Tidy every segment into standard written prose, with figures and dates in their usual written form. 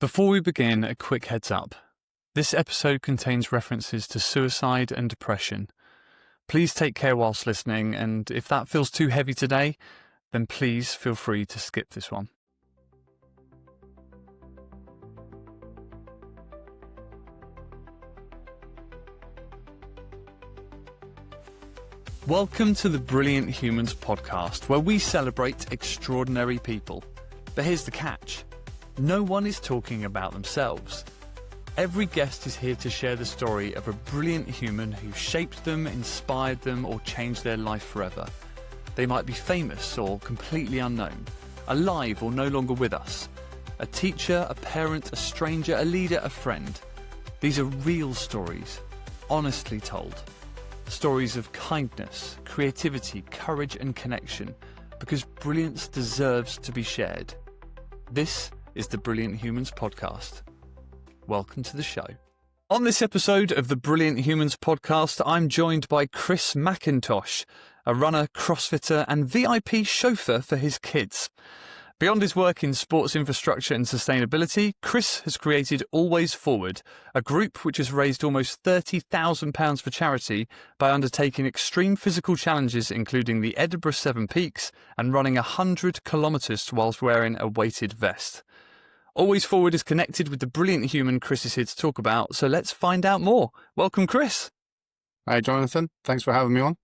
Before we begin, a quick heads up. This episode contains references to suicide and depression. Please take care whilst listening, and if that feels too heavy today, then please feel free to skip this one. Welcome to the Brilliant Humans podcast, where we celebrate extraordinary people. But here's the catch. No one is talking about themselves. Every guest is here to share the story of a brilliant human who shaped them, inspired them, or changed their life forever. They might be famous or completely unknown, alive or no longer with us. A teacher, a parent, a stranger, a leader, a friend. These are real stories, honestly told. Stories of kindness, creativity, courage, and connection, because brilliance deserves to be shared. This is the Brilliant Humans podcast. Welcome to the show. On this episode of the Brilliant Humans podcast, I'm joined by Chris McIntosh, a runner, crossfitter, and VIP chauffeur for his kids. Beyond his work in sports infrastructure and sustainability, Chris has created Always Forward, a group which has raised almost £30,000 for charity by undertaking extreme physical challenges, including the Edinburgh 7 Peaks and running 100 kilometres whilst wearing a weighted vest. Always Forward is connected with the brilliant human Chris is here to talk about, so let's find out more. Welcome, Chris. Hi, Jonathan. Thanks for having me on.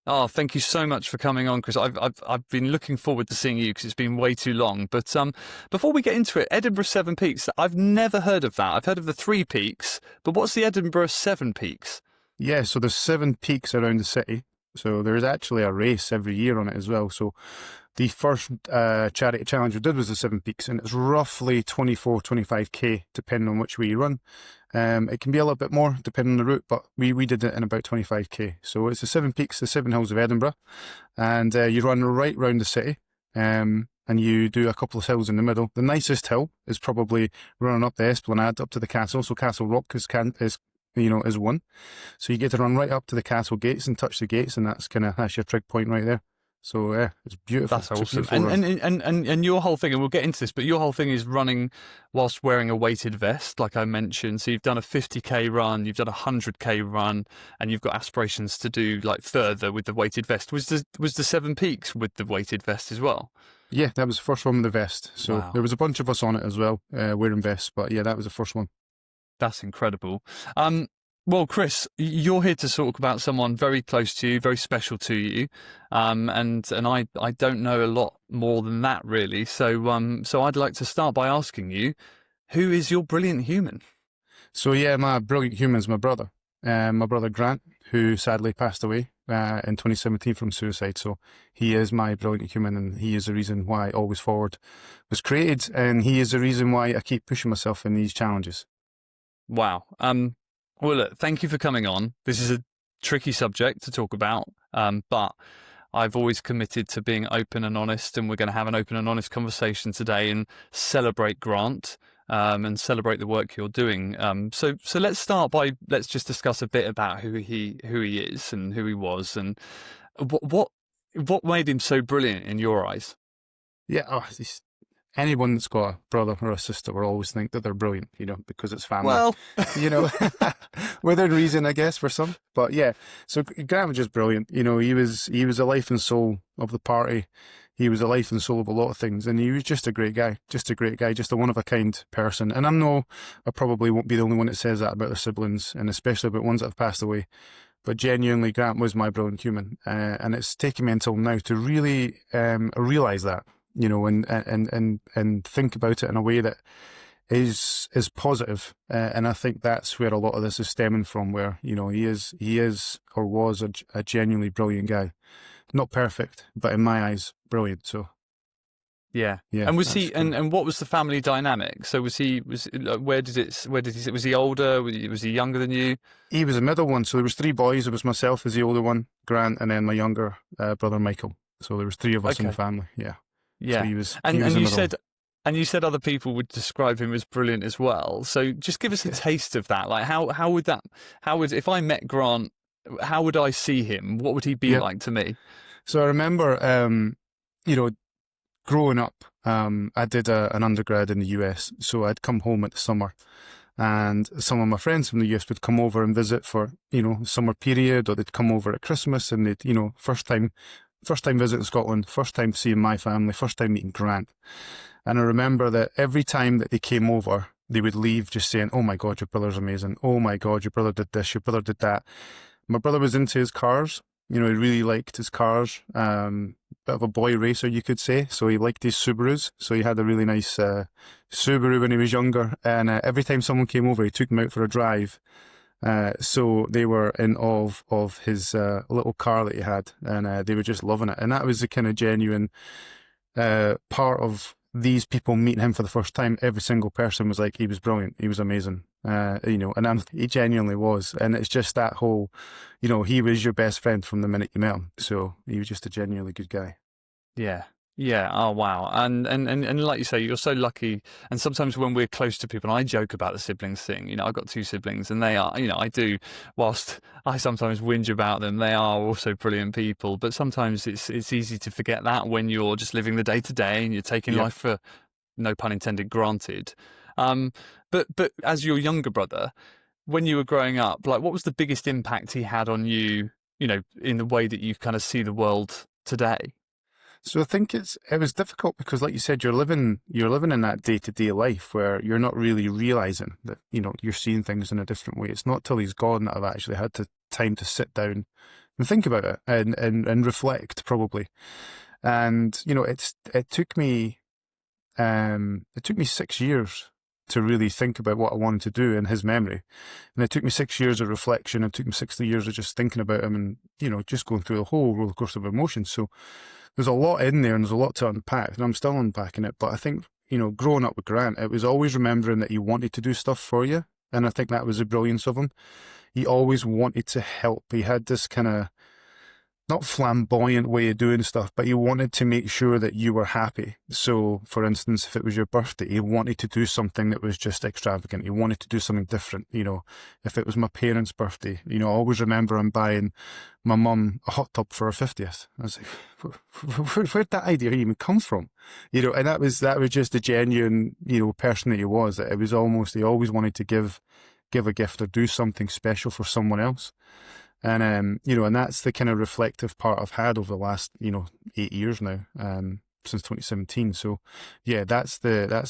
Oh, thank you so much for coming on, Chris. I've been looking forward to seeing you because it's been way too long. But before we get into it, Edinburgh 7 Peaks, I've never heard of that. I've heard of the 3 peaks, but what's the Edinburgh 7 Peaks? Yeah, so there's 7 peaks around the city. So there's actually a race every year on it as well. So the first charity challenge we did was the 7 peaks, and it's roughly 25k, depending on which way you run. It can be a little bit more depending on the route, but we did it in about 25k. So it's the 7 peaks, the 7 hills of Edinburgh, and you run right round the city, and you do a couple of hills in the middle. The nicest hill is probably running up the Esplanade up to the castle. So Castle Rock is one. So you get to run right up to the castle gates and touch the gates, and that's your trig point right there. So yeah, it's beautiful. That's awesome. And your whole thing, and we'll get into this, but your whole thing is running whilst wearing a weighted vest, like I mentioned. So you've done a 50k run, you've done a 100k run, and you've got aspirations to do like further with the weighted vest. Was the 7 peaks with the weighted vest as well? Yeah, that was the first one with the vest. So wow. There was a bunch of us on it as well, wearing vests, but yeah, that was the first one. That's incredible. Well, Chris, you're here to talk about someone very close to you, very special to you, and I don't know a lot more than that really. So I'd like to start by asking you, who is your brilliant human? So yeah, my brilliant human is my brother Grant, who sadly passed away in 2017 from suicide. So he is my brilliant human, and he is the reason why Always Forward was created, and he is the reason why I keep pushing myself in these challenges. Wow. Well, look, thank you for coming on. This is a tricky subject to talk about, but I've always committed to being open and honest, and we're going to have an open and honest conversation today and celebrate Grant and celebrate the work you're doing. So let's start by let's just discuss a bit about who he is and who he was, and what made him so brilliant in your eyes. Yeah, anyone that's got a brother or a sister will always think that they're brilliant, because it's family. Well, within reason, I guess, for some. But yeah, so Grant was just brilliant. He was the life and soul of the party. He was the life and soul of a lot of things, and he was just a great guy, just a one-of-a-kind person. And I probably won't be the only one that says that about their siblings, and especially about ones that have passed away. But genuinely, Grant was my brilliant human, and it's taken me until now to really realise that. And think about it in a way that is positive. And I think that's where a lot of this is stemming from, where, he is or was a genuinely brilliant guy. Not perfect, but in my eyes, brilliant. So yeah. And was he, and what was the family dynamic? So was he where did he sit? Was he older? Was he younger than you? He was the middle one. So there was 3 boys. There was myself as the older one, Grant, and then my younger brother, Michael. So there was 3 of us in the family. Yeah. Yeah, so he was you said other people would describe him as brilliant as well. So just give us a taste of that. Like how would if I met Grant, how would I see him? What would he be like to me? So I remember, growing up, I did an undergrad in the US, so I'd come home at the summer, and some of my friends from the US would come over and visit for, summer period, or they'd come over at Christmas, and they'd, first time visiting Scotland, first time seeing my family, first time meeting Grant. And I remember that every time that they came over, they would leave just saying, "Oh my God, your brother's amazing. Oh my God, your brother did this, your brother did that." My brother was into his cars. He really liked his cars. Bit of a boy racer, you could say. So he liked his Subarus. So he had a really nice Subaru when he was younger. And every time someone came over, he took them out for a drive. So they were in awe of his little car that he had. And they were just loving it. And that was the kind of genuine part of these people meeting him for the first time. Every single person was like, he was brilliant, he was amazing, and he genuinely was. And it's just that whole, he was your best friend from the minute you met him. So he was just a genuinely good guy. Yeah. Yeah. Oh, wow. And like you say, you're so lucky. And sometimes when we're close to people, and I joke about the siblings thing, I've got two siblings, and they are, I do, whilst I sometimes whinge about them, they are also brilliant people. But sometimes it's easy to forget that when you're just living the day to day and you're taking life for, no pun intended, granted. But as your younger brother, when you were growing up, like, what was the biggest impact he had on you, in the way that you kind of see the world today? So I think it was difficult because, like you said, you're living in that day-to-day life where you're not really realizing that, you're seeing things in a different way. It's not till he's gone that I've actually had time to sit down and think about it and reflect, probably. And, it took me 6 years to really think about what I wanted to do in his memory. And it took me 6 years of reflection. It took me 60 years of just thinking about him and, just going through the whole roller coaster of emotions. So there's a lot in there and there's a lot to unpack, and I'm still unpacking it. But I think, growing up with Grant, it was always remembering that he wanted to do stuff for you. And I think that was the brilliance of him. He always wanted to help. He had this kind of, not flamboyant way of doing stuff, but he wanted to make sure that you were happy. So, for instance, if it was your birthday, he wanted to do something that was just extravagant. He wanted to do something different. If it was my parents' birthday, I always remember him buying my mum a hot tub for her 50th. I was like, where'd that idea even come from? And that was just the genuine, person that he was. That it was almost, he always wanted to give a gift or do something special for someone else. And, and that's the kind of reflective part I've had over the last, 8 years now, since 2017. So yeah, that's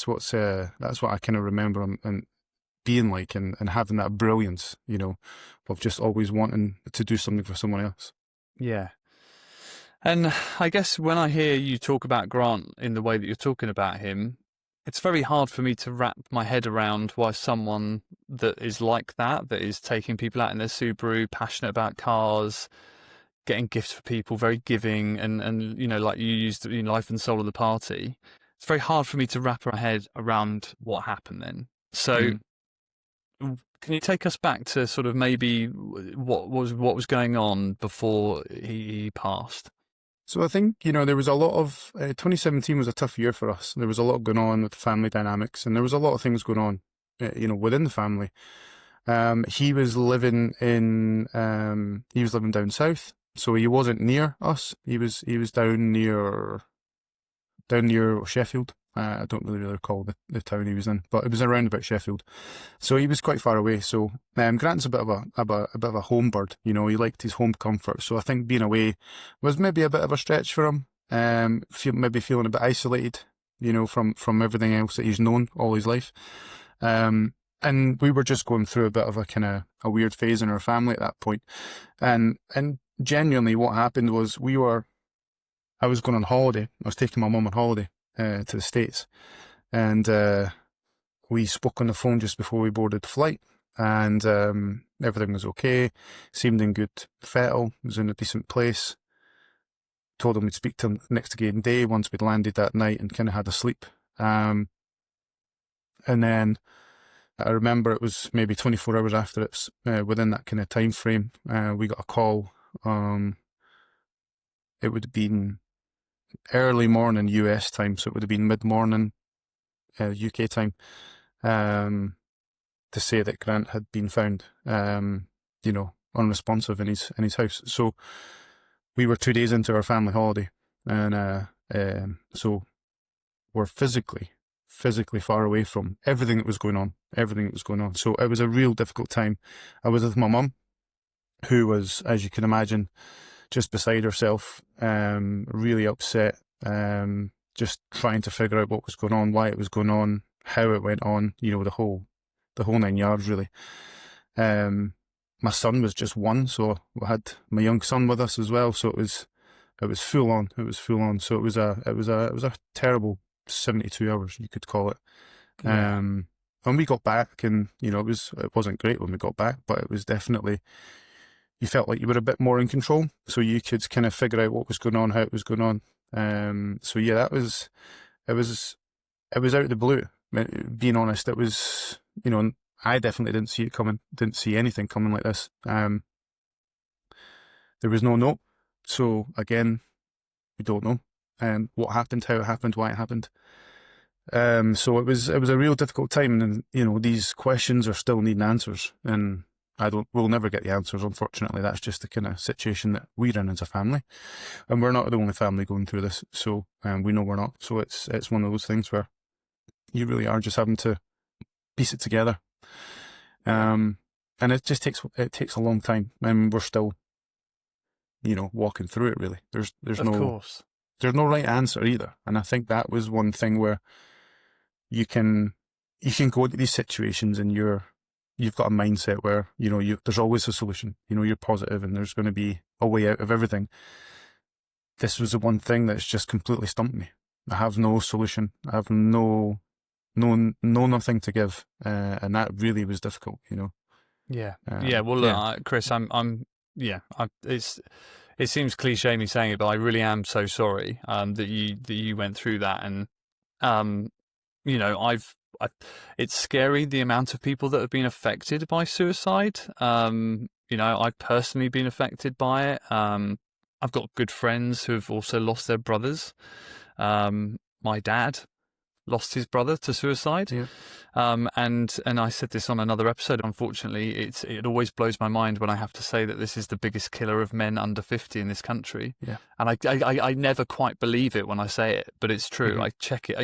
what I kind of remember him and being like, and having that brilliance, of just always wanting to do something for someone else. Yeah. And I guess when I hear you talk about Grant in the way that you're talking about him, it's very hard for me to wrap my head around why someone that is like that is taking people out in their Subaru, passionate about cars, getting gifts for people, very giving, and like you used, life and soul of the party. It's very hard for me to wrap my head around what happened then. So can you take us back to sort of maybe what was going on before he passed? So I think, there was a lot of, 2017 was a tough year for us. There was a lot going on with the family dynamics, and there was a lot of things going on, within the family. He was living down south, so he wasn't near us. He was down near Sheffield. I don't really recall the town he was in, but it was around about Sheffield. So he was quite far away. So Grant's a bit of a home bird. He liked his home comfort. So I think being away was maybe a bit of a stretch for him. Maybe feeling a bit isolated, from everything else that he's known all his life. And we were just going through a bit of a weird phase in our family at that point. And genuinely, what happened was I was going on holiday. I was taking my mum on holiday to the States, and we spoke on the phone just before we boarded the flight, and everything was okay, seemed in good fettle, was in a decent place. Told him we'd speak to him next again day once we'd landed that night and kind of had a sleep. And then I remember it was maybe 24 hours after it's within that kind of time frame, we got a call. It would have been early morning US time, so it would have been mid-morning UK time, to say that Grant had been found, unresponsive in his house. So we were 2 days into our family holiday, and so were physically far away from everything that was going on, So it was a real difficult time. I was with my mum, who was, as you can imagine, just beside herself, really upset, just trying to figure out what was going on, why it was going on, how it went on, the whole 9 yards, really. My son was just one, so we had my young son with us as well, so it was full on. So it was a terrible 72 hours, you could call it. Yeah. When we got back, and it wasn't great when we got back, but it was definitely, you felt like you were a bit more in control, so you could kind of figure out what was going on, how it was going on. So yeah, it was out of the blue. Being honest, it was, I definitely didn't see it coming. Didn't see anything coming like this. There was no note, so again, we don't know what happened, how it happened, why it happened. So it was a real difficult time, and these questions are still needing answers, and we'll never get the answers, unfortunately. That's just the kind of situation that we're in as a family, and we're not the only family going through this. So we know we're not. So it's one of those things where you really are just having to piece it together, and it just takes a long time, and we're still, walking through it. Really, there's Of course. There's no right answer either, and I think that was one thing where you can go into these situations and you've got a mindset where there's always a solution. You're positive, and there's going to be a way out of everything. This was the one thing that's just completely stumped me. I have no solution. I have nothing to give, and that really was difficult. Yeah. Well, look, Chris, it seems cliche me saying it, but I really am so sorry that you went through that, and it's scary the amount of people that have been affected by suicide. I've personally been affected by it. I've got good friends who have also lost their brothers. My dad lost his brother to suicide. Yeah. And I said this on another episode. Unfortunately, it always blows my mind when I have to say that this is the biggest killer of men under 50 in this country. Yeah. And I never quite believe it when I say it, but it's true. Mm-hmm. I check it,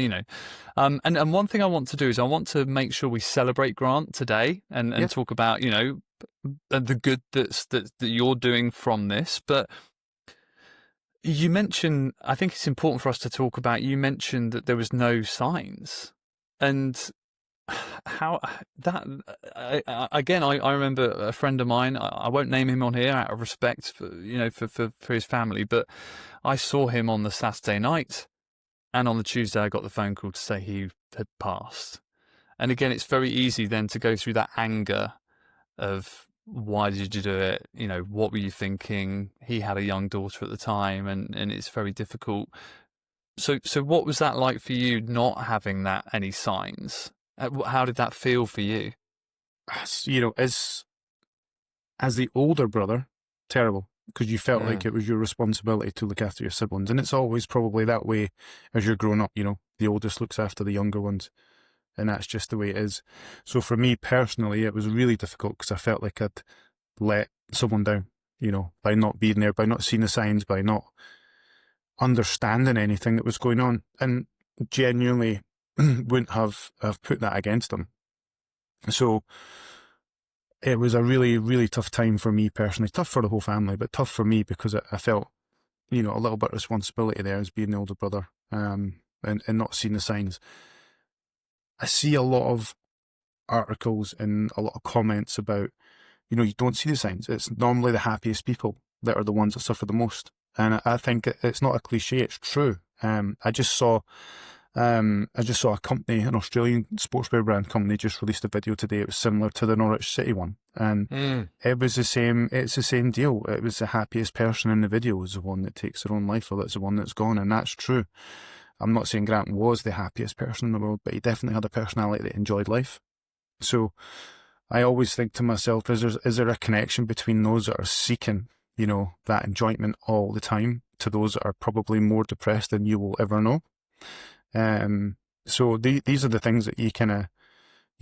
And one thing I want to do is I want to make sure we celebrate Grant today and talk about, the good that you're doing from this. But you mentioned, I think it's important for us to talk about, you mentioned that there was no signs, and how that, again, I remember a friend of mine, I won't name him on here out of respect for, for his family, but I saw him on the Saturday night, and on the Tuesday I got the phone call to say he had passed. And again, it's very easy then to go through that anger of, why did you do it? What were you thinking? He had a young daughter at the time, and it's very difficult. So what was that like for you, not having any signs? How did that feel for you? As the older brother, terrible, because you felt like it was your responsibility to look after your siblings, and it's always probably that way as you're growing up. The oldest looks after the younger ones. And that's just the way it is. So for me personally, it was really difficult because I felt like I'd let someone down, by not being there, by not seeing the signs, by not understanding anything that was going on, and genuinely wouldn't have put that against them. So it was a really, really tough time for me personally, tough for the whole family, but tough for me because I felt, a little bit of responsibility there as being the older brother, and not seeing the signs. I see a lot of articles and a lot of comments about, you don't see the signs. It's normally the happiest people that are the ones that suffer the most. And I think it's not a cliche, it's true. I just saw a company, an Australian sportswear brand company, just released a video today. It was similar to the Norwich City one. And it was the same, it's the same deal. It was the happiest person in the video was the one that takes their own life, or that's the one that's gone. And that's true. I'm not saying Grant was the happiest person in the world, but he definitely had a personality that enjoyed life. So I always think to myself, is there a connection between those that are seeking, that enjoyment all the time, to those that are probably more depressed than you will ever know? So these are the things that you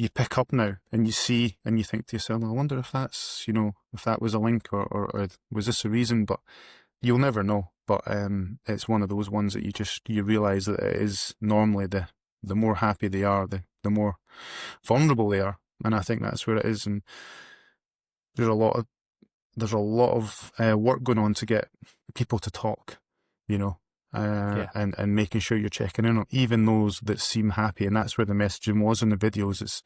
pick up now, and you see, and you think to yourself, I wonder if that's, if that was a link, or was this a reason? But you'll never know. but it's one of those ones that you realise that it is normally the more happy they are, the more vulnerable they are, and I think that's where it is. And there's a lot of work going on to get people to talk, you know, and making sure you're checking in on even those that seem happy, and that's where the messaging was in the videos. It's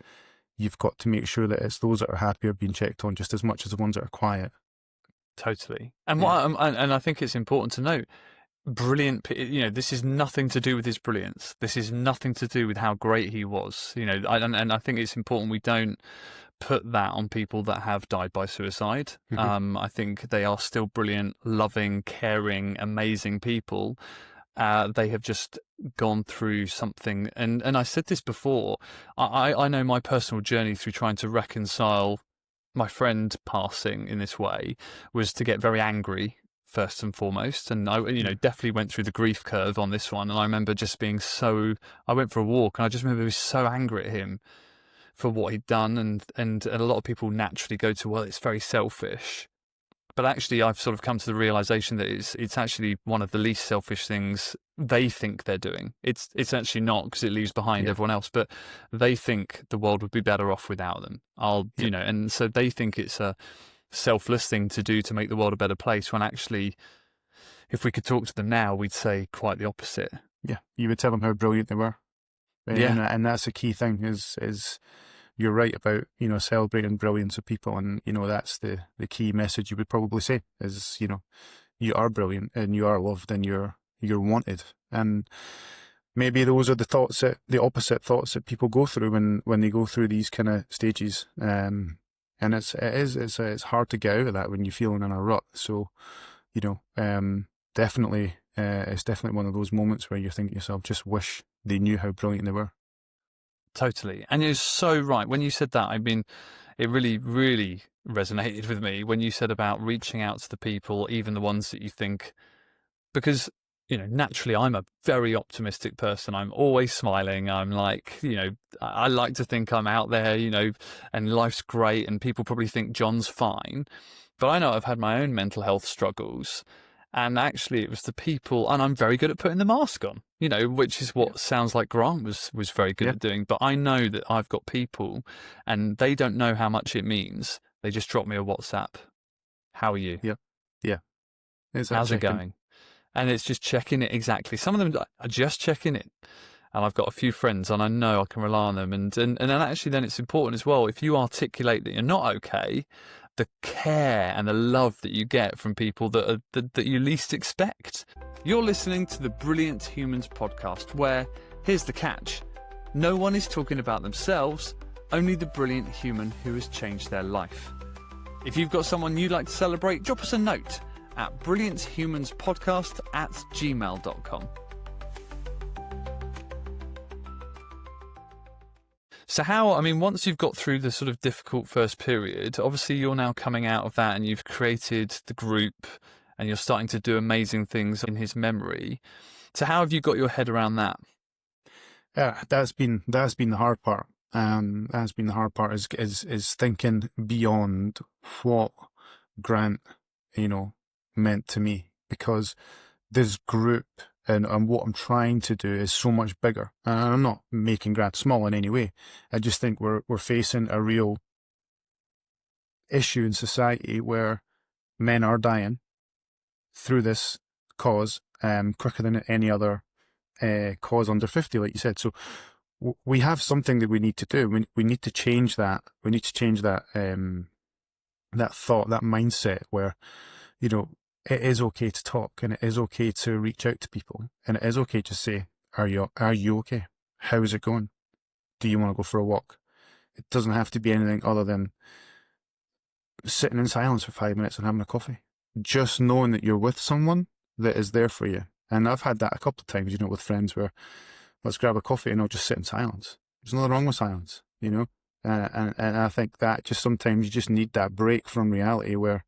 you've got to make sure that it's those that are happy are being checked on just as much as the ones that are quiet. Totally. And I think it's important to note, brilliant, you know, this is nothing to do with his brilliance. This is nothing to do with how great he was, you know, and I think it's important we don't put that on people that have died by suicide. Mm-hmm. I think they are still brilliant, loving, caring, amazing people. They have just gone through something, and I said this before, I know my personal journey through trying to reconcile my friend passing in this way was to get very angry first and foremost, and I definitely went through the grief curve on this one. And I remember just being I went for a walk and I just remember being so angry at him for what he'd done, and a lot of people naturally go to, well, it's very selfish. But actually, I've sort of come to the realization that it's actually one of the least selfish things they think they're doing. It's actually not, because it leaves behind everyone else. But they think the world would be better off without them. And so they think it's a selfless thing to do to make the world a better place. When actually, if we could talk to them now, we'd say quite the opposite. Yeah, you would tell them how brilliant they were. And that's the key thing is. You're right about, you know, celebrating brilliance of people, and, you know, that's the key message you would probably say is, you know, you are brilliant and you are loved and you're wanted. And maybe those are the opposite thoughts that people go through when they go through these kind of stages. And it's hard to get out of that when you're feeling in a rut. So, you know, definitely, it's definitely one of those moments where you're thinking to yourself, just wish they knew how brilliant they were. Totally. And you're so right. When you said that, I mean, it really, really resonated with me when you said about reaching out to the people, even the ones that you think, because, you know, naturally I'm a very optimistic person. I'm always smiling. I'm like, you know, I like to think I'm out there, you know, and life's great, and people probably think John's fine. But I know I've had my own mental health struggles. And actually, it was the people, and I'm very good at putting the mask on, you know, which is what sounds like Grant was very good at doing. But I know that I've got people, and they don't know how much it means. They just drop me a WhatsApp. How are you? Yeah. How's it going? And it's just checking it exactly. Some of them are just checking it. And I've got a few friends, and I know I can rely on them. And then actually, then it's important as well, if you articulate that you're not okay, the care and the love that you get from people that you least expect. You're listening to the Brilliant Humans podcast, where, here's the catch, no one is talking about themselves, only the brilliant human who has changed their life. If you've got someone you'd like to celebrate, drop us a note at brillianthumanspodcast@gmail.com. So once you've got through the sort of difficult first period, obviously you're now coming out of that and you've created the group and you're starting to do amazing things in his memory. So how have you got your head around that? Yeah, that's been the hard part. That's been the hard part is thinking beyond what Grant, you know, meant to me, because this group and what I'm trying to do is so much bigger. And I'm not making Grant small in any way. I just think we're facing a real issue in society where men are dying through this cause quicker than any other cause under 50, like you said. So we have something that we need to do. We need to change that. We need to change that that thought, that mindset where, you know, it is okay to talk, and it is okay to reach out to people, and it is okay to say, are you okay? How's it going? Do you want to go for a walk? It doesn't have to be anything other than sitting in silence for 5 minutes and having a coffee. Just knowing that you're with someone that is there for you. And I've had that a couple of times, you know, with friends where let's grab a coffee and I'll just sit in silence. There's nothing wrong with silence, you know? And I think that just sometimes you just need that break from reality where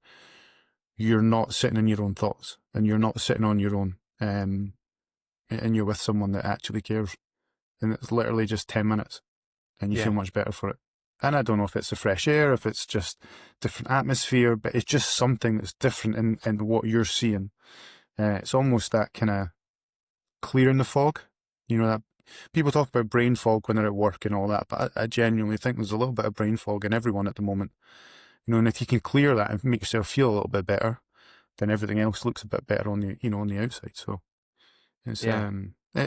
you're not sitting in your own thoughts and you're not sitting on your own, and you're with someone that actually cares. And it's literally just 10 minutes and you feel much better for it. And I don't know if it's the fresh air, if it's just different atmosphere, but it's just something that's different in what you're seeing. It's almost that kind of clearing the fog. You know, that people talk about brain fog when they're at work and all that, but I genuinely think there's a little bit of brain fog in everyone at the moment. You know, and if you can clear that and make yourself feel a little bit better, then everything else looks a bit better on the, you know, on the outside. So it's Yeah.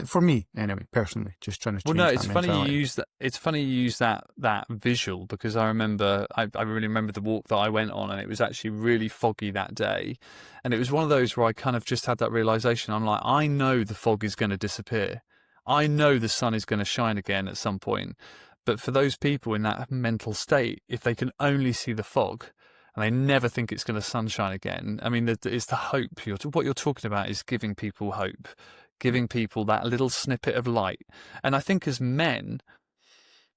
for me anyway, personally, just trying to Well, change no, that it's funny mentality. you use that. It's funny you use that visual, because I remember, I really remember the walk that I went on, and it was actually really foggy that day, and it was one of those where I kind of just had that realization. I'm like, I know the fog is going to disappear. I know the sun is going to shine again at some point. But for those people in that mental state, if they can only see the fog and they never think it's going to sunshine again, I mean, it's the hope. What you're talking about is giving people hope, giving people that little snippet of light. And I think as men,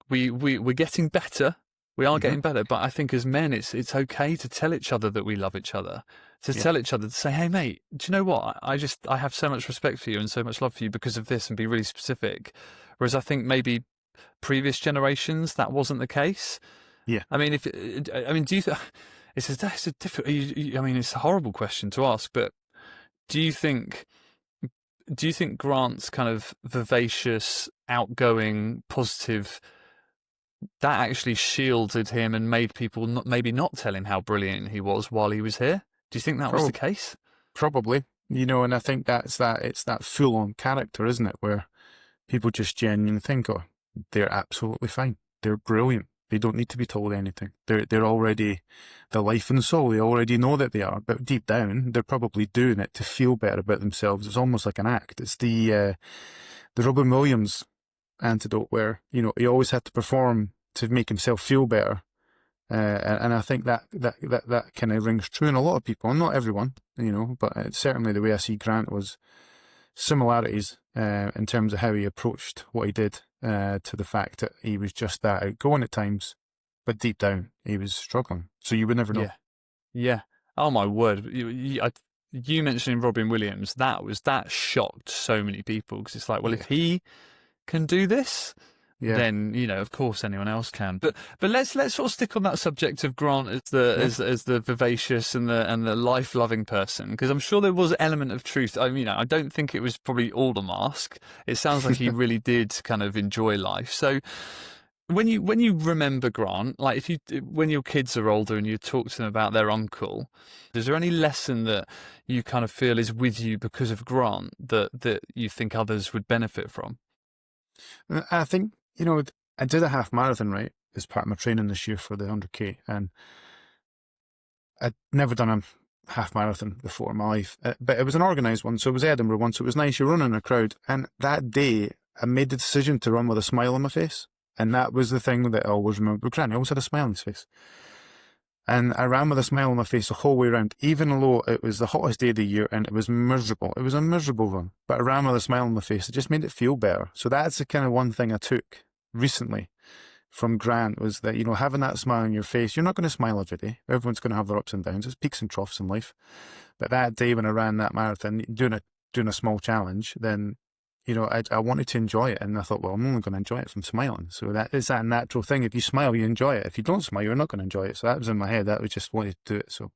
we're getting better. We are Mm-hmm. getting better, but I think as men, it's okay to tell each other that we love each other, to Yeah. tell each other, to say, hey mate, do you know what? I have so much respect for you and so much love for you because of this, and be really specific. Whereas I think maybe previous generations that wasn't the case. Yeah. I mean, do you think it's a difficult? I mean, it's a horrible question to ask, but do you think? Do you think Grant's kind of vivacious, outgoing, positive, that actually shielded him and made people maybe not tell him how brilliant he was while he was here? Do you think that was the Prob- case? Probably. You know, and I think it's that full on character, isn't it? Where people just genuinely think, oh, they're absolutely fine. They're brilliant. They don't need to be told anything. They're already the life and soul. They already know that they are. But deep down, they're probably doing it to feel better about themselves. It's almost like an act. It's the Robin Williams antidote, where you know he always had to perform to make himself feel better. And I think that kind of rings true in a lot of people, and not everyone, you know, but it's certainly the way I see Grant was similarities in terms of how he approached what he did to the fact that he was just that outgoing at times, but deep down he was struggling. So you would never know. Yeah, yeah. Oh my word! You mentioning Robin Williams, that shocked so many people, because it's like, well, Yeah, if he can do this, yeah, then of course anyone else can. But let's sort of stick on that subject of Grant as the yeah. as the vivacious and the life loving person, because I'm sure there was an element of truth. I mean, I don't think it was probably all a mask. It sounds like he really did kind of enjoy life. So when you remember Grant, like when your kids are older and you talk to them about their uncle, is there any lesson that you kind of feel is with you because of Grant that you think others would benefit from? I think, you know, I did a half marathon, right, as part of my training this year for the 100K, and I'd never done a half marathon before in my life, but it was an organised one, so it was Edinburgh one, so it was nice. You're running in a crowd, and that day I made the decision to run with a smile on my face, and that was the thing that I always remember. Granny always had a smile on his face, and I ran with a smile on my face the whole way around, even though it was the hottest day of the year and it was miserable. It was a miserable run, but I ran with a smile on my face. It just made it feel better. So that's the kind of one thing I took recently from Grant, was that, you know, having that smile on your face. You're not going to smile every day. Everyone's going to have their ups and downs. There's peaks and troughs in life. But that day when I ran that marathon, doing a small challenge, then, you know, I wanted to enjoy it, and I thought, well, I'm only going to enjoy it if I'm smiling. So that is that natural thing. If you smile, you enjoy it. If you don't smile, you're not going to enjoy it. So that was in my head. That was just wanted to do it. So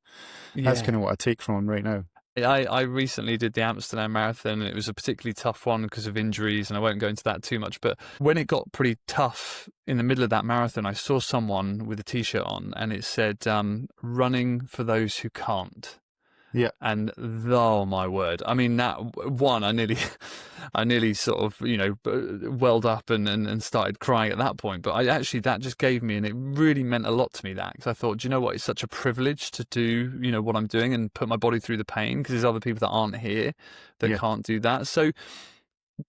that's Yeah. kind of what I take from him right now. I recently did the Amsterdam Marathon, and it was a particularly tough one because of injuries, and I won't go into that too much. But when it got pretty tough in the middle of that marathon, I saw someone with a T-shirt on, and it said, running for those who can't. Yeah, And oh my word, I mean, that one, I nearly sort of, welled up and started crying at that point. But that just gave me, and it really meant a lot to me, that, because I thought, do you know what? It's such a privilege to do, what I'm doing and put my body through the pain, because there's other people that aren't here that yeah. can't do that. So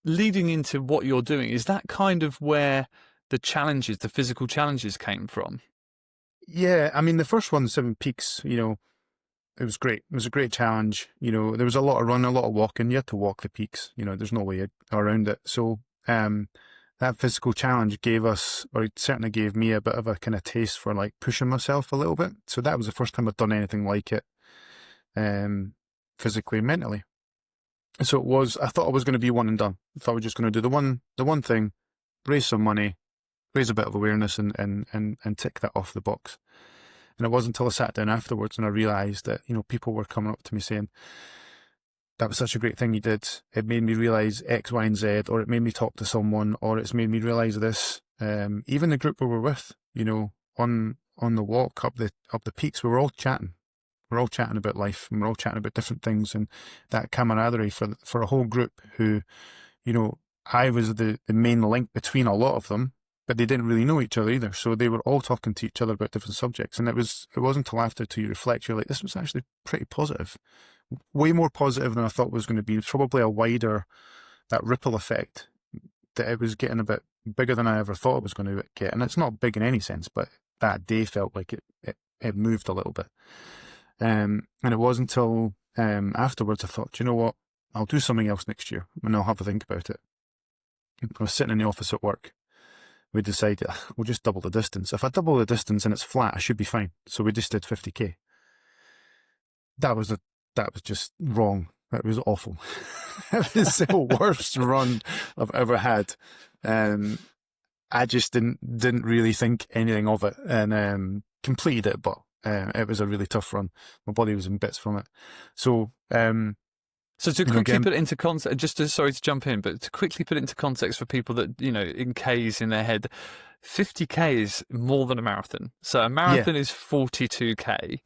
leading into what you're doing, is that kind of where the physical challenges came from? Yeah, I mean, the first one, Seven Peaks, you know, it was great. It was a great challenge. You know, there was a lot of running, a lot of walking. You had to walk the peaks. You know, there's no way around it. So that physical challenge gave us, or it certainly gave me, a bit of a kind of taste for like pushing myself a little bit. So that was the first time I'd done anything like it, physically and mentally. So it was, I thought I was going to be one and done. I thought I was just going to do the one thing, raise some money, raise a bit of awareness, and tick that off the box. And it wasn't until I sat down afterwards and I realised that, you know, people were coming up to me saying, that was such a great thing you did. It made me realise X, Y, and Z, or it made me talk to someone, or it's made me realise this. Even the group we were with, on the walk up the peaks, we were all chatting. We're all chatting about life, and we're all chatting about different things, and that camaraderie for a whole group who, I was the main link between a lot of them, but they didn't really know each other either. So they were all talking to each other about different subjects, and it wasn't until after you reflect, you're like, this was actually pretty positive, way more positive than I thought it was going to be. Probably a wider, that ripple effect, that it was getting a bit bigger than I ever thought it was going to get. And it's not big in any sense, but that day felt like it moved a little bit. And it wasn't until afterwards I thought, you know what, I'll do something else next year, and I'll have a think about it. I was sitting in the office at work. We decided we'll just double the distance. If I double the distance and it's flat, I should be fine. So we just did 50k. That was just wrong. That was awful. It was the worst run I've ever had. I just didn't really think anything of it, and completed it, but it was a really tough run. My body was in bits from it. So, so to quickly put it into context, sorry to jump in, but to quickly put it into context for people that, in Ks in their head, 50k is more than a marathon. So a marathon is 42k.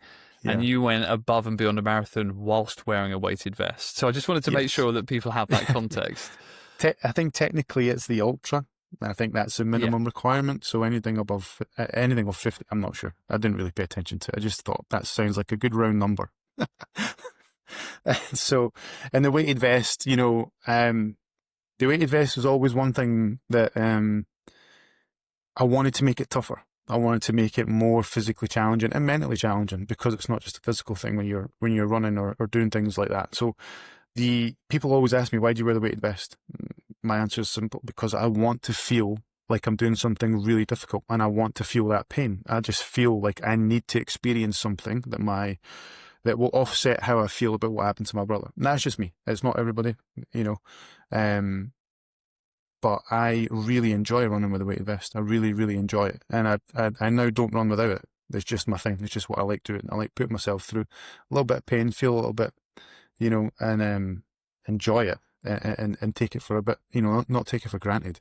And you went above and beyond a marathon whilst wearing a weighted vest. So I just wanted to make sure that people have that context. I think technically it's the ultra. I think that's the minimum requirement. So anything of 50, I'm not sure. I didn't really pay attention to it. I just thought that sounds like a good round number. So, and the weighted vest, the weighted vest was always one thing that I wanted to make it tougher. I wanted to make it more physically challenging and mentally challenging, because it's not just a physical thing when you're running or doing things like that. So the people always ask me, why do you wear the weighted vest? My answer is simple: because I want to feel like I'm doing something really difficult, and I want to feel that pain. I just feel like I need to experience something that will offset how I feel about what happened to my brother. And that's just me. It's not everybody, but I really enjoy running with a weighted vest. I really, really enjoy it. And I now don't run without it. It's just my thing. It's just what I like doing. I like putting myself through a little bit of pain, feel a little bit, and enjoy it and take it for a bit, not take it for granted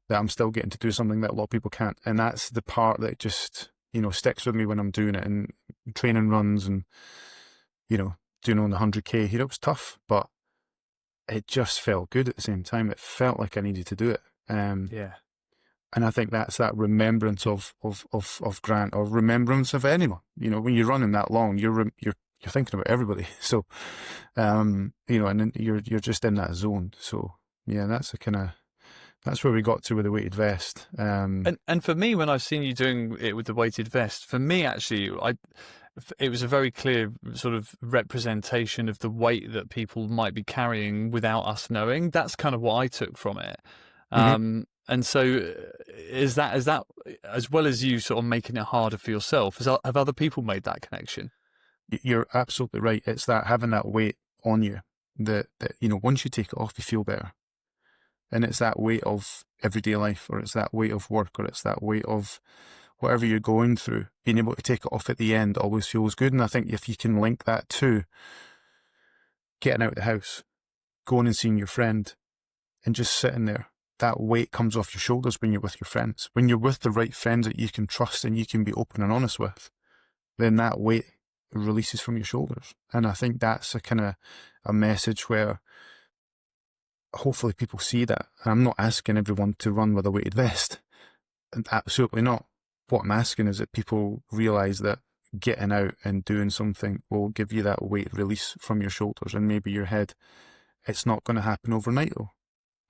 that I'm still getting to do something that a lot of people can't. And that's the part that just, sticks with me when I'm doing it, and training runs and, doing on the 100k here. It was tough, but it just felt good at the same time. It felt like I needed to do it. And I think that's that remembrance of Grant, or remembrance of anyone. When you're running that long, you're thinking about everybody. So, and then you're just in that zone. So yeah, that's where we got to with the weighted vest. And for me, when I've seen you doing it with the weighted vest, for me actually, it was a very clear sort of representation of the weight that people might be carrying without us knowing. That's kind of what I took from it. And so is that as well as you sort of making it harder for yourself, have other people made that connection? You're absolutely right. It's that having that weight on you that once you take it off, you feel better. And it's that weight of everyday life, or it's that weight of work, or it's that weight of whatever you're going through. Being able to take it off at the end always feels good. And I think if you can link that to getting out of the house, going and seeing your friend, and just sitting there, that weight comes off your shoulders when you're with your friends. When you're with the right friends that you can trust and you can be open and honest with, then that weight releases from your shoulders. And I think that's a message where hopefully people see that. And I'm not asking everyone to run with a weighted vest. And absolutely not. What I'm asking is that people realise that getting out and doing something will give you that weight release from your shoulders and maybe your head. It's not going to happen overnight though.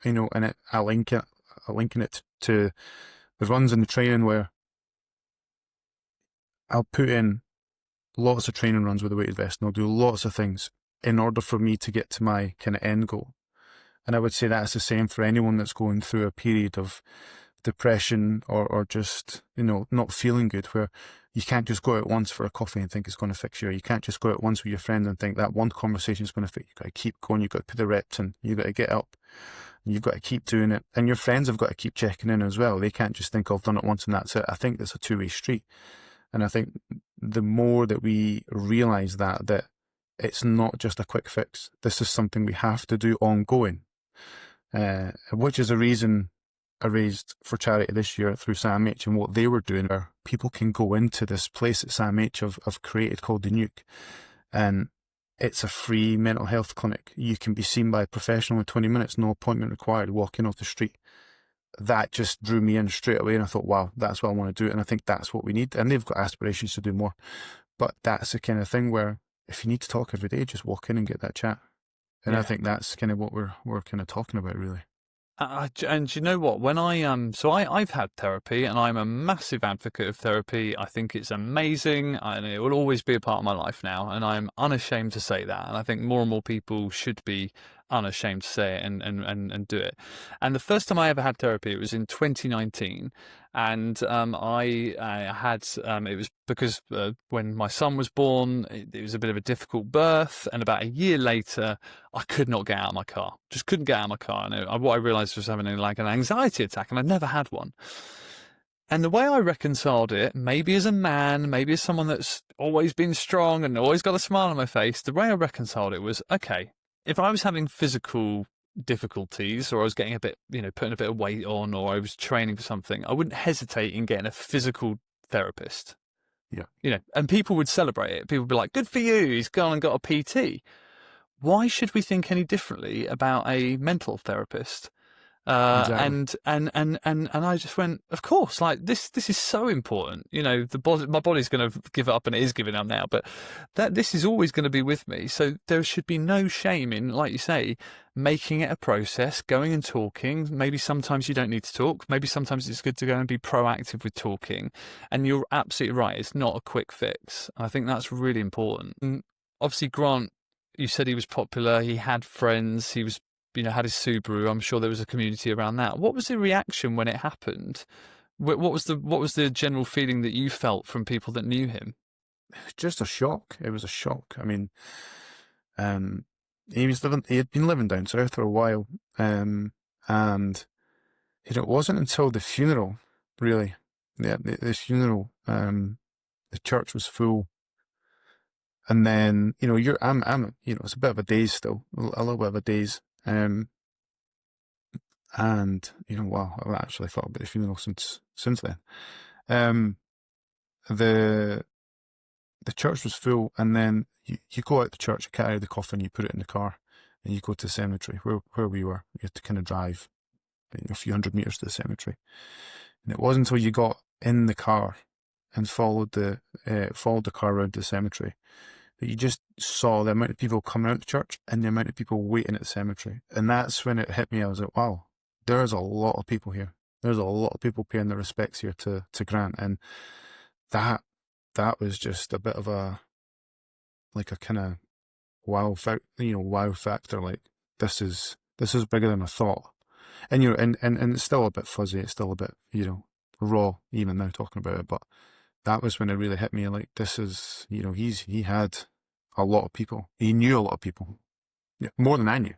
And I linking it to the runs and the training where I'll put in lots of training runs with a weighted vest, and I'll do lots of things in order for me to get to my kind of end goal. And I would say that's the same for anyone that's going through a period of depression or just, not feeling good, where you can't just go out once for a coffee and think it's going to fix you. Or you can't just go out once with your friend and think that one conversation is going to fix you. You've got to keep going. You've got to put the reps in. You've got to get up. You've got to keep doing it. And your friends have got to keep checking in as well. They can't just think, oh, I've done it once and that's it. I think it's a two-way street. And I think the more that we realise that it's not just a quick fix. This is something we have to do ongoing, which is a reason I raised for charity this year through SAMH, and what they were doing, where people can go into this place that SAMH have created called the Nuke, and it's a free mental health clinic. You can be seen by a professional in 20 minutes, no appointment required, walking off the street. That just drew me in straight away, and I thought, wow, that's what I want to do, and I think that's what we need. And they've got aspirations to do more, but that's the kind of thing where if you need to talk every day, just walk in and get that chat. And I think that's kind of what we're kind of talking about, really. And you know what? When I've had therapy, and I'm a massive advocate of therapy. I think it's amazing, and it will always be a part of my life now. And I'm unashamed to say that. And I think more and more people should be unashamed to say it and do it. And the first time I ever had therapy, it was in 2019. And I had it was because when my son was born, it was a bit of a difficult birth, and about a year later, I could not get out of my car. Just couldn't get out of my car. And what I realised was having like an anxiety attack, and I'd never had one. And the way I reconciled it, maybe as a man, maybe as someone that's always been strong and always got a smile on my face, the way I reconciled it was, okay, if I was having physical difficulties, or I was getting a bit, putting a bit of weight on, or I was training for something, I wouldn't hesitate in getting a physical therapist. Yeah. And people would celebrate it. People would be like, good for you, he's gone and got a PT. Why should we think any differently about a mental therapist? Exactly. And I just went, of course, like this is so important. My body's going to give up, and it is giving up now, but this is always going to be with me. So there should be no shame in, like you say, making it a process, going and talking. Maybe sometimes you don't need to talk. Maybe sometimes it's good to go and be proactive with talking. And you're absolutely right. It's not a quick fix. I think that's really important. And obviously, Grant, you said he was popular. He had friends. He was, had his Subaru. I'm sure there was a community around that. What was the reaction when it happened? What was the general feeling that you felt from people that knew him? Just a shock. It was a shock. I mean, he had been living down south for a while, and it wasn't until the funeral, really. Yeah, the funeral, the church was full. And then, I'm it's a bit of a daze still, a little bit of a daze. And, wow, I've actually thought about the funeral since then. The church was full, and then you go out the church, you carry the coffin, you put it in the car, and you go to the cemetery where we were. You had to kind of drive a few hundred meters to the cemetery. And it wasn't until you got in the car and followed the car around to the cemetery that you just saw the amount of people coming out of the church and the amount of people waiting at the cemetery. And that's when it hit me. I was like, wow, there's a lot of people here. There's a lot of people paying their respects here to Grant. And that was just a bit of a kind of wow factor. Like, this is bigger than I thought. And, and it's still a bit fuzzy. It's still a bit, raw even now talking about it. But that was when it really hit me. Like, this is, he had a lot of people. He knew a lot of people, more than I knew.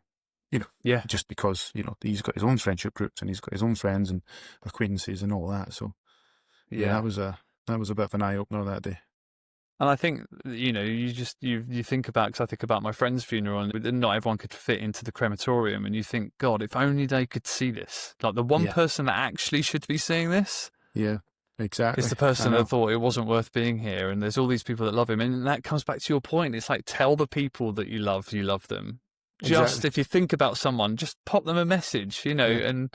Just because he's got his own friendship groups, and he's got his own friends and acquaintances and all that. So that was a bit of an eye opener that day. And I think, you think about, because I think about my friend's funeral, and not everyone could fit into the crematorium, and you think, God, if only they could see this. Like, the one person that actually should be seeing this. Yeah, exactly. It's the person that thought it wasn't worth being here, and there's all these people that love him. And that comes back to your point. It's like, tell the people that you love them. Just, if you think about someone, just pop them a message, and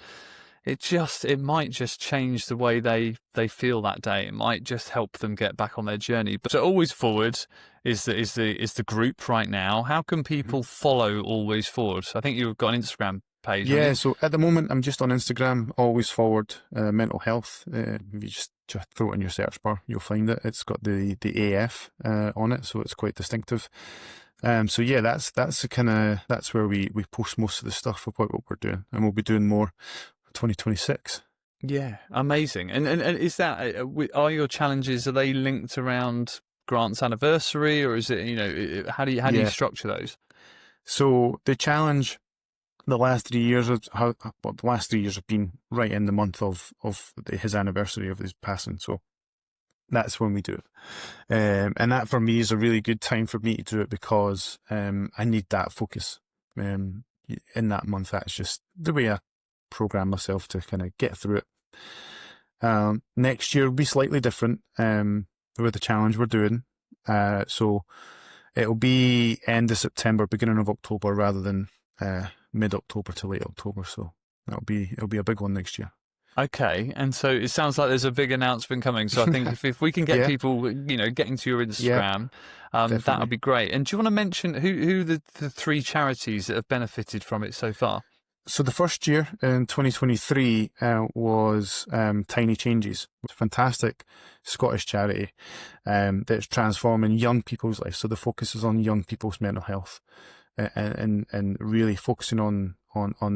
it might just change the way they feel that day. It might just help them get back on their journey. But so Always Forward is the group right now. How can people follow Always Forward? I think you've got an Instagram page. Yeah, so at the moment I'm just on Instagram, Always Forward Mental Health. If you just throw it in your search bar, you'll find it. It's got the AF on it, so it's quite distinctive. So yeah, that's where we post most of the stuff about what we're doing, and we'll be doing more 2026. Yeah, amazing. And is that, are your challenges, are they linked around Grant's anniversary, or is it, how do you structure those? So the challenge, the last 3 years have been right in the month of his anniversary of his passing. So that's when we do it. And that for me is a really good time for me to do it because I need that focus. In that month, that's just the way I program myself to kind of get through it. Next year will be slightly different with the challenge we're doing. So it'll be end of September, beginning of October, rather than mid-October to late October. So it'll be a big one next year. Okay, and so it sounds like there's a big announcement coming. So I think if we can get Yeah. people, getting to your Instagram, that would be great. And do you want to mention who the three charities that have benefited from it so far? So the first year in 2023 was Tiny Changes. It's a fantastic Scottish charity that's transforming young people's lives. So the focus is on young people's mental health and really focusing on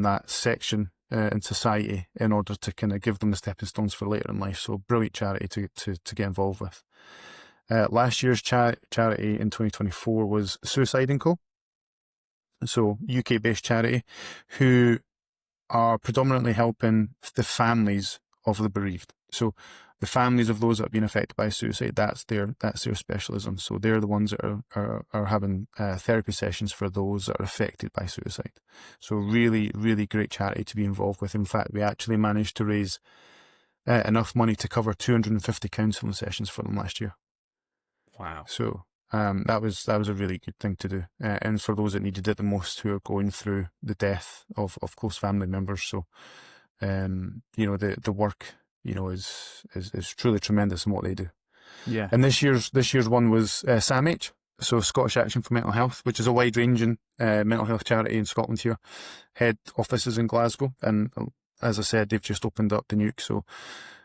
that section in society in order to kind of give them the stepping stones for later in life. So brilliant charity to get involved with. Last year's charity in 2024 was Suicide & Co. So UK-based charity who are predominantly helping the families of the bereaved. So the families of those that have been affected by suicide, that's their specialism. So they're the ones that are having therapy sessions for those that are affected by suicide. So really, really great charity to be involved with. In fact, we actually managed to raise enough money to cover 250 counselling sessions for them last year. Wow. So that was a really good thing to do. And for those that needed it the most, who are going through the death of close family members. So, the work, is truly tremendous in what they do. Yeah. And this year's one was SAMH, so Scottish Action for Mental Health, which is a wide-ranging mental health charity in Scotland here. Head office is in Glasgow, and as I said, they've just opened up the Nuke, so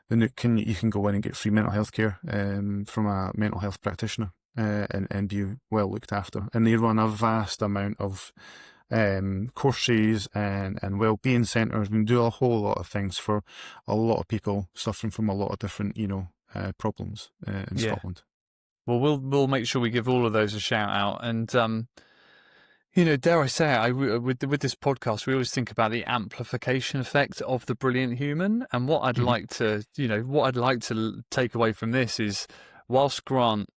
the Nuke you can go in and get free mental health care from a mental health practitioner and be well looked after. And they run a vast amount of courses and wellbeing centres and do a whole lot of things for a lot of people suffering from a lot of different, problems in Scotland. Well, we'll make sure we give all of those a shout out. And, dare I say it, with this podcast, we always think about the amplification effect of the brilliant human. And what I'd like to, take away from this is, whilst Grant,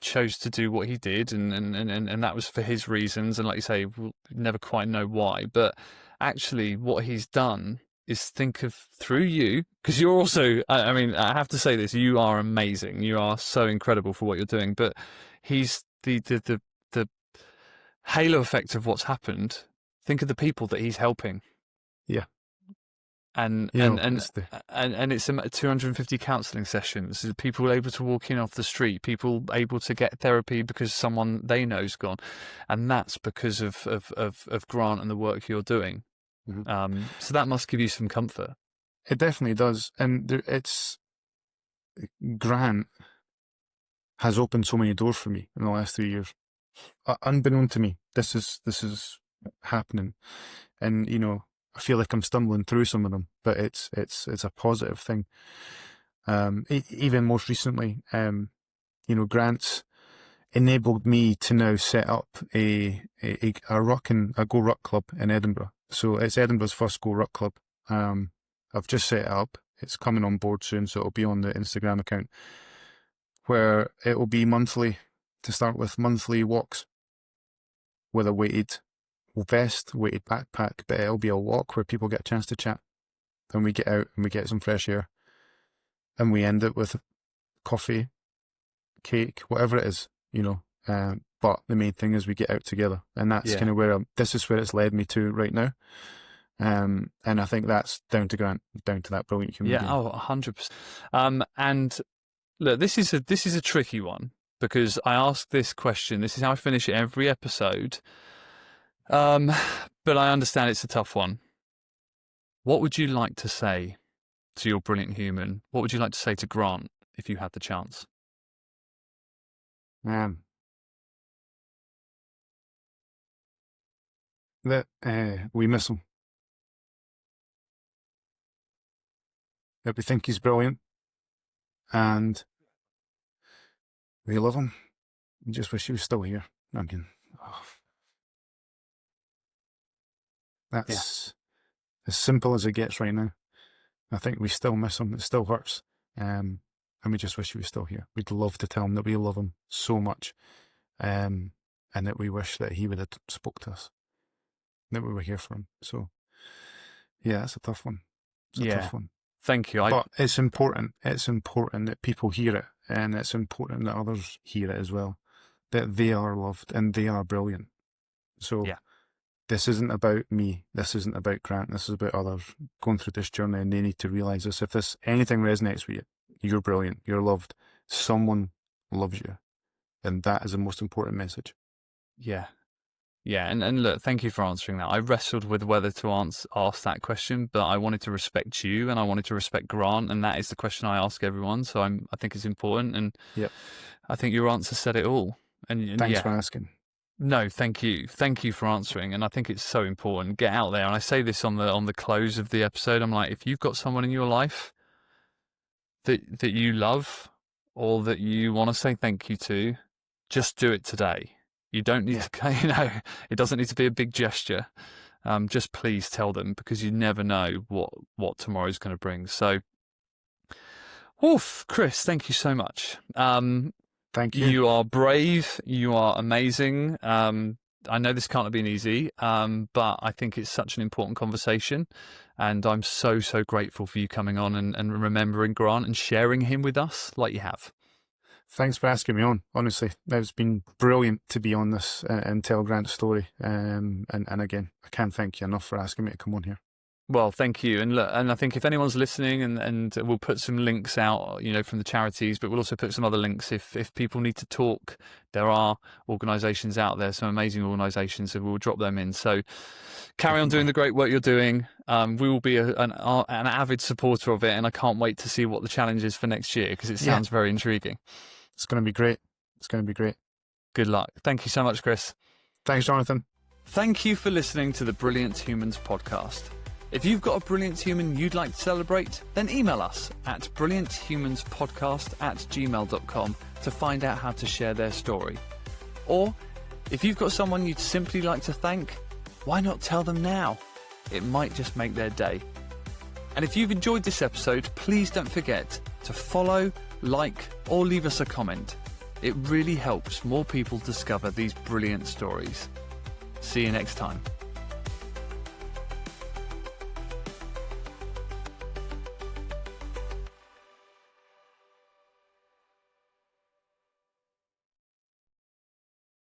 chose to do what he did, and that was for his reasons, and like you say, we'll never quite know why, but actually what he's done is think of through you, because you're also, I have to say this, you are amazing, you are so incredible for what you're doing, but he's the halo effect of what's happened. Think of the people that he's helping. Yeah. And it's 250 counselling sessions. People able to walk in off the street. People able to get therapy because someone they know's gone, and that's because of Grant and the work you're doing. Mm-hmm. So that must give you some comfort. It definitely does, and Grant has opened so many doors for me in the last 3 years. Unbeknown to me, this is happening, and I feel like I'm stumbling through some of them, but it's a positive thing. Even most recently, Grant's enabled me to now set up a Go Ruck club in Edinburgh. So it's Edinburgh's first Go Ruck club. I've just set it up. It's coming on board soon, so it'll be on the Instagram account, where it will be monthly, to start with, monthly walks with a weighted vest, weighted backpack, but it'll be a walk where people get a chance to chat. Then we get out and we get some fresh air, and we end it with coffee, cake, whatever it is, but the main thing is we get out together, and that's kind of this is where it's led me to right now. And I think that's down to Grant, down to that brilliant human being. 100%. And look, this is a tricky one, because I ask this question. This is how I finish every episode. But I understand it's a tough one. What would you like to say to your brilliant human? What would you like to say to Grant if you had the chance? That we miss him. That we think he's brilliant, and we love him. We just wish he was still here. That's as simple as it gets right now. I think we still miss him. It still hurts. and we just wish he was still here. We'd love to tell him that we love him so much, and that we wish that he would have spoke to us, that we were here for him. So, yeah, it's a tough one. It's a tough one. Thank you. But it's important. It's important that people hear it, and it's important that others hear it as well, that they are loved and they are brilliant. So this isn't about me. This isn't about Grant. This is about others going through this journey, and they need to realise this. If anything resonates with you, you're brilliant. You're loved. Someone loves you, and that is the most important message. Yeah. Yeah, and look, thank you for answering that. I wrestled with whether to ask that question, but I wanted to respect you and I wanted to respect Grant, and that is the question I ask everyone. So I think it's important, and I think your answer said it all. And thanks for asking. No, thank you for answering, and I think it's so important. Get out there, and I say this on the close of the episode. I'm like, if you've got someone in your life that you love or that you want to say thank you to, just do it today. You don't need to, it doesn't need to be a big gesture. Just please tell them, because you never know what tomorrow's going to bring. So, Chris, thank you so much. Thank you. You are brave. You are amazing. I know this can't have been easy, but I think it's such an important conversation. And I'm so, so grateful for you coming on and remembering Grant and sharing him with us like you have. Thanks for asking me on. Honestly, it's been brilliant to be on this and tell Grant's story. And again, I can't thank you enough for asking me to come on here. Well, thank you. And look, and I think if anyone's listening, and we'll put some links out, from the charities, but we'll also put some other links if people need to talk. There are organisations out there, some amazing organisations, so we'll drop them in. So carry on doing the great work you're doing. We will be an avid supporter of it, and I can't wait to see what the challenge is for next year, because it sounds very intriguing. It's going to be great. It's going to be great. Good luck. Thank you so much, Chris. Thanks, Jonathan. Thank you for listening to the Brilliant Humans podcast. If you've got a brilliant human you'd like to celebrate, then email us at brillianthumanspodcast@gmail.com to find out how to share their story. Or if you've got someone you'd simply like to thank, why not tell them now? It might just make their day. And if you've enjoyed this episode, please don't forget to follow, like, or leave us a comment. It really helps more people discover these brilliant stories. See you next time.